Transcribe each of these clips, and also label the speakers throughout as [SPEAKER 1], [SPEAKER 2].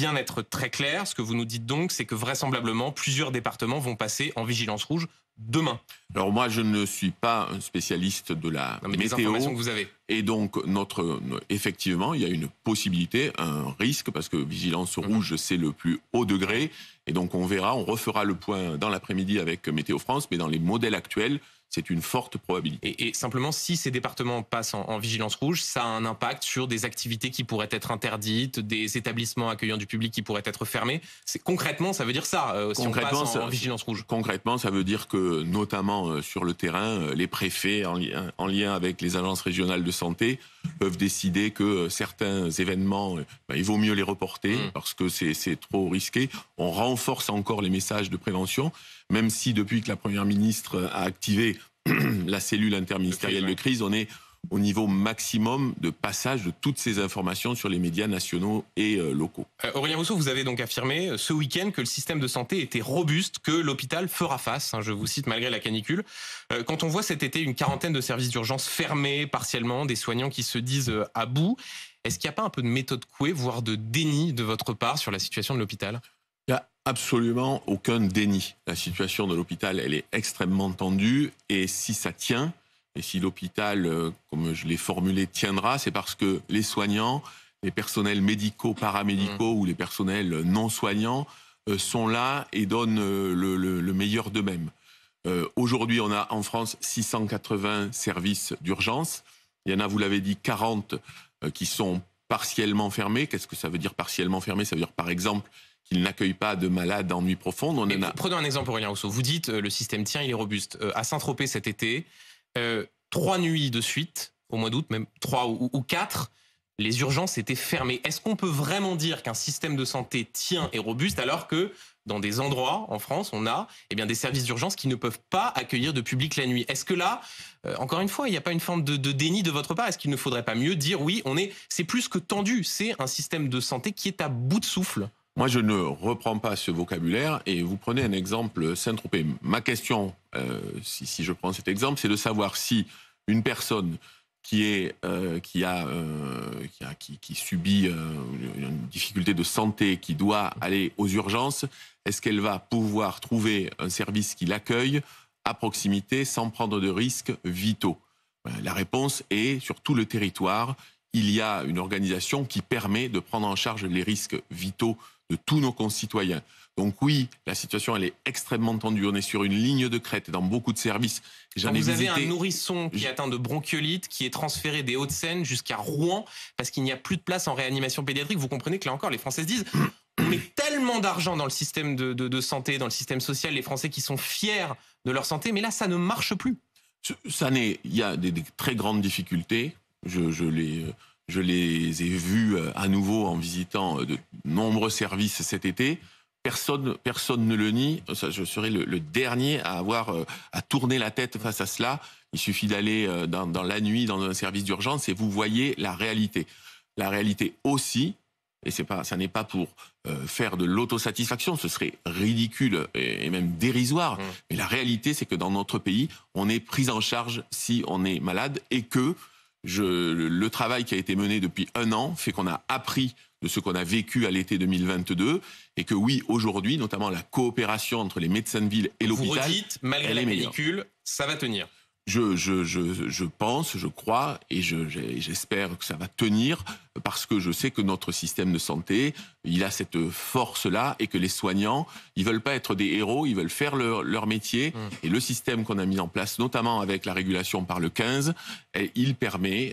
[SPEAKER 1] bien être très clair, ce que vous nous dites donc, c'est que vraisemblablement, plusieurs départements vont passer en vigilance rouge demain.
[SPEAKER 2] Alors moi, je ne suis pas un spécialiste de la
[SPEAKER 1] Non, mais
[SPEAKER 2] météo.
[SPEAKER 1] des informations que vous avez.
[SPEAKER 2] Et donc, effectivement, il y a une possibilité, un risque, parce que vigilance rouge, c'est le plus haut degré. Et donc, on verra, on refera le point dans l'après-midi avec Météo France, mais dans les modèles actuels, c'est une forte probabilité.
[SPEAKER 1] Et simplement, si ces départements passent en vigilance rouge, ça a un impact sur des activités qui pourraient être interdites, des établissements accueillant du public qui pourraient être fermés. Concrètement, ça veut dire ça, si on passe en vigilance rouge.
[SPEAKER 2] Concrètement, ça veut dire que, notamment sur le terrain, les préfets, en lien avec les agences régionales de santé, peuvent décider que certains événements, il vaut mieux les reporter parce que c'est trop risqué. On renforce encore les messages de prévention, même si depuis que la Première ministre a activé la cellule interministérielle de crise, on est au niveau maximum de passage de toutes ces informations sur les médias nationaux et locaux.
[SPEAKER 1] Aurélien Rousseau, vous avez donc affirmé ce week-end que le système de santé était robuste, que l'hôpital fera face, je vous cite, malgré la canicule. Quand on voit cet été une quarantaine de services d'urgence fermés partiellement, des soignants qui se disent à bout, est-ce qu'il n'y a pas un peu de méthode couée, voire de déni de votre part sur la situation de l'hôpital ?
[SPEAKER 2] Il n'y a absolument aucun déni. La situation de l'hôpital, elle est extrêmement tendue, et si ça tient, et si l'hôpital, comme je l'ai formulé, tiendra, c'est parce que les soignants, les personnels médicaux, paramédicaux ou les personnels non soignants sont là et donnent le meilleur d'eux-mêmes. Aujourd'hui, on a en France 680 services d'urgence. Il y en a, vous l'avez dit, 40 qui sont partiellement fermés. Qu'est-ce que ça veut dire partiellement fermés ? Ça veut dire, par exemple, qu'ils n'accueillent pas de malades en nuit profonde.
[SPEAKER 1] Prenons un exemple, Aurélien Rousseau. Vous dites le système tient, il est robuste. À Saint-Tropez cet été, 3 nuits de suite, au mois d'août, même 3 ou 4, les urgences étaient fermées. Est-ce qu'on peut vraiment dire qu'un système de santé tient et robuste alors que dans des endroits en France, on a des services d'urgence qui ne peuvent pas accueillir de public la nuit? Est-ce que là, encore une fois, il n'y a pas une forme de déni de votre part? Est-ce qu'il ne faudrait pas mieux dire oui, c'est plus que tendu, c'est un système de santé qui est à bout de souffle?
[SPEAKER 2] Moi, je ne reprends pas ce vocabulaire, et vous prenez un exemple Saint-Tropez. Ma question, si je prends cet exemple, c'est de savoir si une personne qui subit une difficulté de santé, qui doit aller aux urgences, est-ce qu'elle va pouvoir trouver un service qui l'accueille à proximité sans prendre de risques vitaux? La réponse est, sur tout le territoire, il y a une organisation qui permet de prendre en charge les risques vitaux de tous nos concitoyens. Donc oui, la situation, elle est extrêmement tendue. On est sur une ligne de crête dans beaucoup de services.
[SPEAKER 1] Vous avez un nourrisson qui est atteint de bronchiolite, qui est transféré des Hauts-de-Seine jusqu'à Rouen parce qu'il n'y a plus de place en réanimation pédiatrique. Vous comprenez que là encore, les Français se disent on met tellement d'argent dans le système de santé, dans le système social, les Français qui sont fiers de leur santé, mais là, ça ne marche plus.
[SPEAKER 2] Il y a des très grandes difficultés. Je les ai vus à nouveau en visitant de nombreux services cet été. Personne ne le nie. Je serai le dernier à tourner la tête face à cela. Il suffit d'aller dans la nuit dans un service d'urgence et vous voyez la réalité. La réalité aussi, et ça n'est pas pour faire de l'autosatisfaction, ce serait ridicule et même dérisoire. Mais la réalité, c'est que dans notre pays, on est pris en charge si on est malade, et que le travail qui a été mené depuis 1 an fait qu'on a appris de ce qu'on a vécu à l'été 2022, et que oui, aujourd'hui, notamment la coopération entre les médecins de ville et l'hôpital,
[SPEAKER 1] vous redites, malgré la canicule, ça va tenir.
[SPEAKER 2] Je pense, je crois, et j'espère que ça va tenir, parce que je sais que notre système de santé, il a cette force-là, et que les soignants, ils veulent pas être des héros, ils veulent faire leur métier. Et le système qu'on a mis en place, notamment avec la régulation par le 15, il permet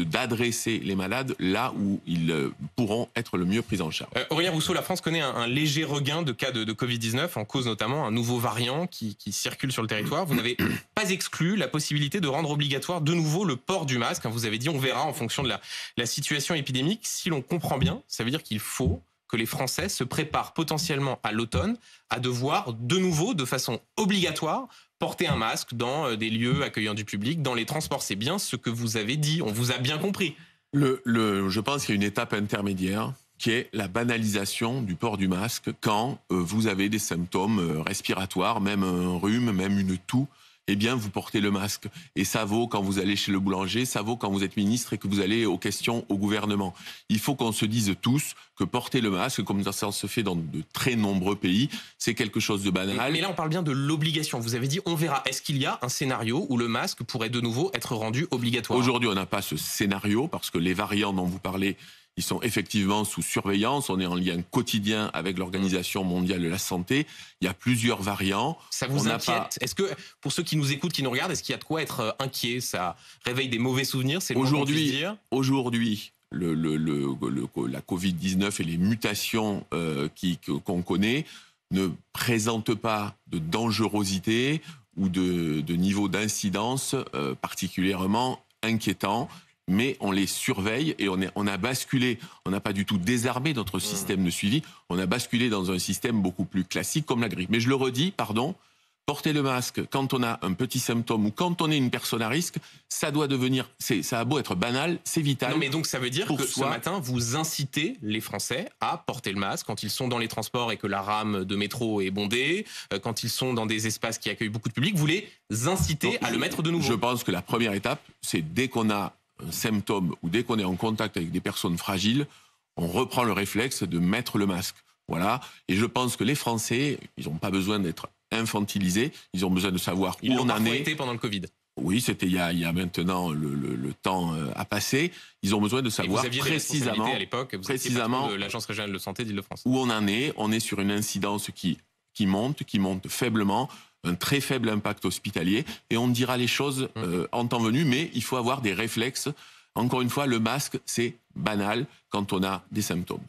[SPEAKER 2] d'adresser les malades là où ils pourront être le mieux pris en charge.
[SPEAKER 1] Aurélien Rousseau, la France connaît un léger regain de cas de Covid-19, en cause notamment un nouveau variant qui circule sur le territoire. Vous n'avez pas exclu la possibilité de rendre obligatoire de nouveau le port du masque. Vous avez dit, on verra en fonction de la situation épidémique. Si l'on comprend bien, ça veut dire qu'il faut que les Français se préparent potentiellement à l'automne à devoir de nouveau, de façon obligatoire, porter un masque dans des lieux accueillant du public, dans les transports. C'est bien ce que vous avez dit, on vous a bien compris.
[SPEAKER 2] Je pense qu'il y a une étape intermédiaire qui est la banalisation du port du masque quand vous avez des symptômes respiratoires, même un rhume, même une toux. eh bien, vous portez le masque. Et ça vaut quand vous allez chez le boulanger, ça vaut quand vous êtes ministre et que vous allez aux questions au gouvernement. Il faut qu'on se dise tous que porter le masque, comme ça se fait dans de très nombreux pays, c'est quelque chose de banal.
[SPEAKER 1] Mais là, on parle bien de l'obligation. Vous avez dit, on verra. Est-ce qu'il y a un scénario où le masque pourrait de nouveau être rendu obligatoire?
[SPEAKER 2] Aujourd'hui, on n'a pas ce scénario parce que les variants dont vous parlez, ils sont effectivement sous surveillance. On est en lien quotidien avec l'Organisation mondiale de la santé. Il y a plusieurs variants.
[SPEAKER 1] Ça vous inquiète? Est-ce que, pour ceux qui nous écoutent, qui nous regardent, est-ce qu'il y a de quoi être inquiet? Ça réveille des mauvais souvenirs? C'est le moment qu'on puisse dire.
[SPEAKER 2] Aujourd'hui, la Covid-19 et les mutations qu'on connaît ne présentent pas de dangerosité ou de niveau d'incidence particulièrement inquiétant. Mais on les surveille et on a basculé, on n'a pas du tout désarmé notre système de suivi, on a basculé dans un système beaucoup plus classique comme la grippe. Mais je le redis, porter le masque quand on a un petit symptôme ou quand on est une personne à risque, ça doit devenir, ça a beau être banal, c'est vital.
[SPEAKER 1] Non mais donc ça veut dire que ce matin, vous incitez les Français à porter le masque quand ils sont dans les transports et que la rame de métro est bondée, quand ils sont dans des espaces qui accueillent beaucoup de public, vous les incitez à le mettre de nouveau.
[SPEAKER 2] Je pense que la première étape, c'est dès qu'on a un symptôme ou dès qu'on est en contact avec des personnes fragiles, on reprend le réflexe de mettre le masque. Voilà. Et je pense que les Français, ils n'ont pas besoin d'être infantilisés, ils ont besoin de savoir où on en est.
[SPEAKER 1] Été pendant le Covid.
[SPEAKER 2] Oui, c'était il y a maintenant le temps a passé. Ils ont besoin de savoir précisément
[SPEAKER 1] à l'époque, vous étiez patron de l'Agence régionale de santé d'Île-de-France.
[SPEAKER 2] Où on en est. On est sur une incidence qui monte faiblement, un très faible impact hospitalier, et on dira les choses en temps venu, mais il faut avoir des réflexes. Encore une fois, le masque, c'est banal quand on a des symptômes.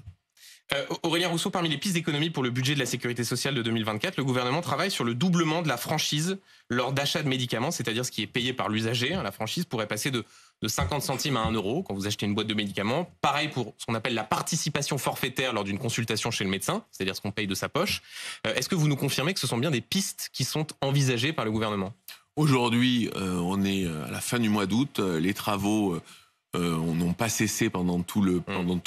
[SPEAKER 1] Aurélien Rousseau, parmi les pistes d'économie pour le budget de la sécurité sociale de 2024, le gouvernement travaille sur le doublement de la franchise lors d'achat de médicaments, c'est-à-dire ce qui est payé par l'usager. La franchise pourrait passer de 50 centimes à 1 euro quand vous achetez une boîte de médicaments. Pareil pour ce qu'on appelle la participation forfaitaire lors d'une consultation chez le médecin, c'est-à-dire ce qu'on paye de sa poche. Est-ce que vous nous confirmez que ce sont bien des pistes qui sont envisagées par le gouvernement?
[SPEAKER 2] Aujourd'hui, on est à la fin du mois d'août. Les travaux n'ont pas cessé pendant tout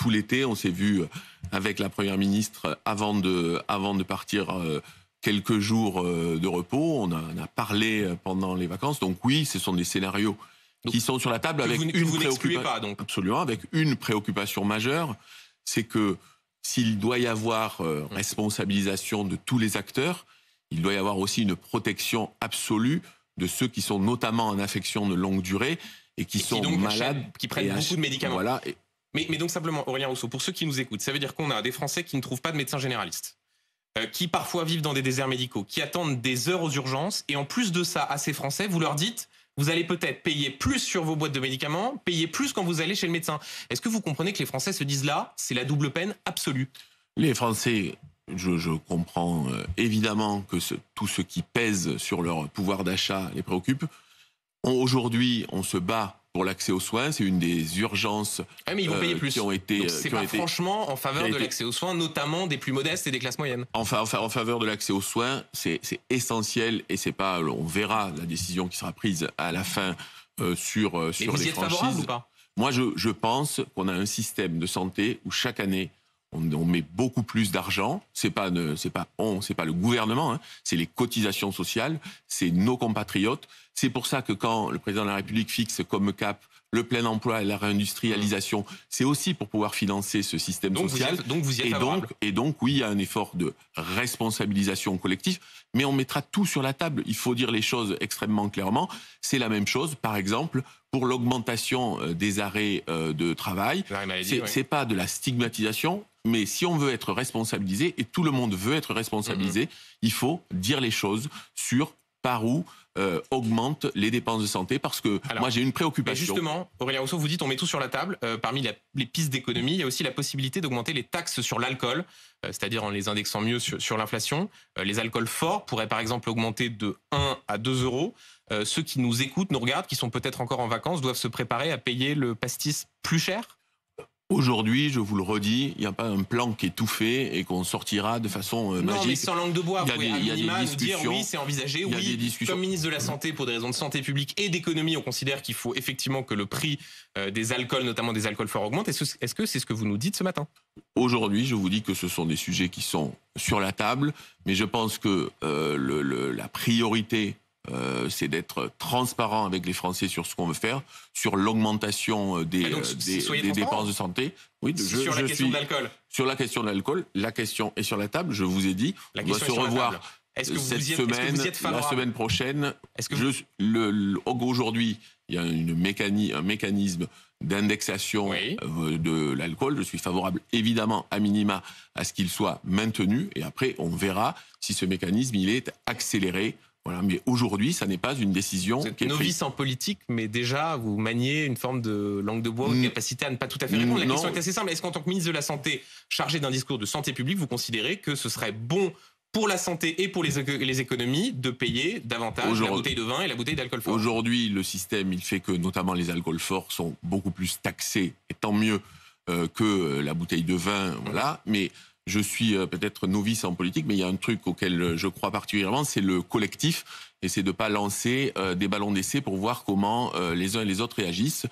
[SPEAKER 2] l'été. On s'est vu avec la Première ministre avant de partir quelques jours de repos. On a parlé pendant les vacances. Donc oui, ce sont des scénarios qui sont sur la table avec absolument, avec une préoccupation majeure, c'est que s'il doit y avoir responsabilisation de tous les acteurs, il doit y avoir aussi une protection absolue de ceux qui sont notamment en affection de longue durée et qui sont malades,
[SPEAKER 1] qui prennent beaucoup de médicaments.
[SPEAKER 2] Voilà.
[SPEAKER 1] Mais donc simplement, Aurélien Rousseau, pour ceux qui nous écoutent, ça veut dire qu'on a des Français qui ne trouvent pas de médecin généraliste, qui parfois vivent dans des déserts médicaux, qui attendent des heures aux urgences, et en plus de ça, à ces Français, vous leur dites, vous allez peut-être payer plus sur vos boîtes de médicaments, payer plus quand vous allez chez le médecin. Est-ce que vous comprenez que les Français se disent là, c'est la double peine absolue?
[SPEAKER 2] Les Français, je comprends évidemment que tout ce qui pèse sur leur pouvoir d'achat les préoccupe. Aujourd'hui, on se bat pour l'accès aux soins, c'est une des urgences
[SPEAKER 1] mais ils vont payer plus.
[SPEAKER 2] Qui ont été...
[SPEAKER 1] Donc c'est pas franchement en faveur de l'accès aux soins, notamment des plus modestes et des classes moyennes.
[SPEAKER 2] En faveur de l'accès aux soins, c'est essentiel, et c'est pas... On verra la décision qui sera prise à la fin sur les franchises.
[SPEAKER 1] Vous y êtes favorable ou pas?
[SPEAKER 2] Moi, je pense qu'on a un système de santé où chaque année, on met beaucoup plus d'argent. C'est pas le gouvernement, hein, c'est les cotisations sociales, c'est nos compatriotes. C'est pour ça que quand le président de la République fixe comme cap le plein emploi et la réindustrialisation, c'est aussi pour pouvoir financer ce système social.
[SPEAKER 1] Donc vous y êtes favorable.
[SPEAKER 2] Et donc, oui, il y a un effort de responsabilisation collective, mais on mettra tout sur la table. Il faut dire les choses extrêmement clairement. C'est la même chose, par exemple, pour l'augmentation des arrêts de travail. C'est pas de la stigmatisation, mais si on veut être responsabilisé, et tout le monde veut être responsabilisé, il faut dire les choses sur par où augmentent les dépenses de santé, parce que moi j'ai une préoccupation.
[SPEAKER 1] Justement, Aurélien Rousseau, vous dites on met tout sur la table. Parmi les pistes d'économie, il y a aussi la possibilité d'augmenter les taxes sur l'alcool, c'est-à-dire en les indexant mieux sur l'inflation. Les alcools forts pourraient par exemple augmenter de 1 à 2 euros. Ceux qui nous écoutent, nous regardent, qui sont peut-être encore en vacances, doivent se préparer à payer le pastis plus cher?
[SPEAKER 2] Aujourd'hui, je vous le redis, il n'y a pas un plan qui est tout fait et qu'on sortira de façon magique.
[SPEAKER 1] Non, mais sans langue de bois, vous pouvez à minima nous dire oui, c'est envisagé, oui. Comme ministre de la Santé, pour des raisons de santé publique et d'économie, on considère qu'il faut effectivement que le prix des alcools, notamment des alcools forts, augmente. Est-ce que c'est ce que vous nous dites ce matin?
[SPEAKER 2] Aujourd'hui, je vous dis que ce sont des sujets qui sont sur la table, mais je pense que la priorité c'est d'être transparent avec les Français sur ce qu'on veut faire, sur l'augmentation des dépenses de santé. Oui,
[SPEAKER 1] sur la question de l'alcool.
[SPEAKER 2] Sur la question de l'alcool, la question est sur la table. Je vous ai dit, on doit se revoir cette semaine, la semaine prochaine. Aujourd'hui, il y a un mécanisme d'indexation de l'alcool. Je suis favorable, évidemment, à minima, à ce qu'il soit maintenu. Et après, on verra si ce mécanisme il est accéléré. Voilà, mais aujourd'hui, ça n'est pas une décision
[SPEAKER 1] qui est prise. Vous êtes novice en politique, mais déjà, vous maniez une forme de langue de bois, une capacité à ne pas tout à fait répondre. La question est assez simple. Est-ce qu'en tant que ministre de la Santé, chargé d'un discours de santé publique, vous considérez que ce serait bon pour la santé et pour les économies de payer davantage la bouteille de vin et la bouteille d'alcool fort?
[SPEAKER 2] Aujourd'hui, le système, il fait que notamment les alcools forts sont beaucoup plus taxés, et tant mieux que la bouteille de vin. Voilà. Mais je suis peut-être novice en politique, mais il y a un truc auquel je crois particulièrement, c'est le collectif, et c'est de ne pas lancer des ballons d'essai pour voir comment les uns et les autres réagissent.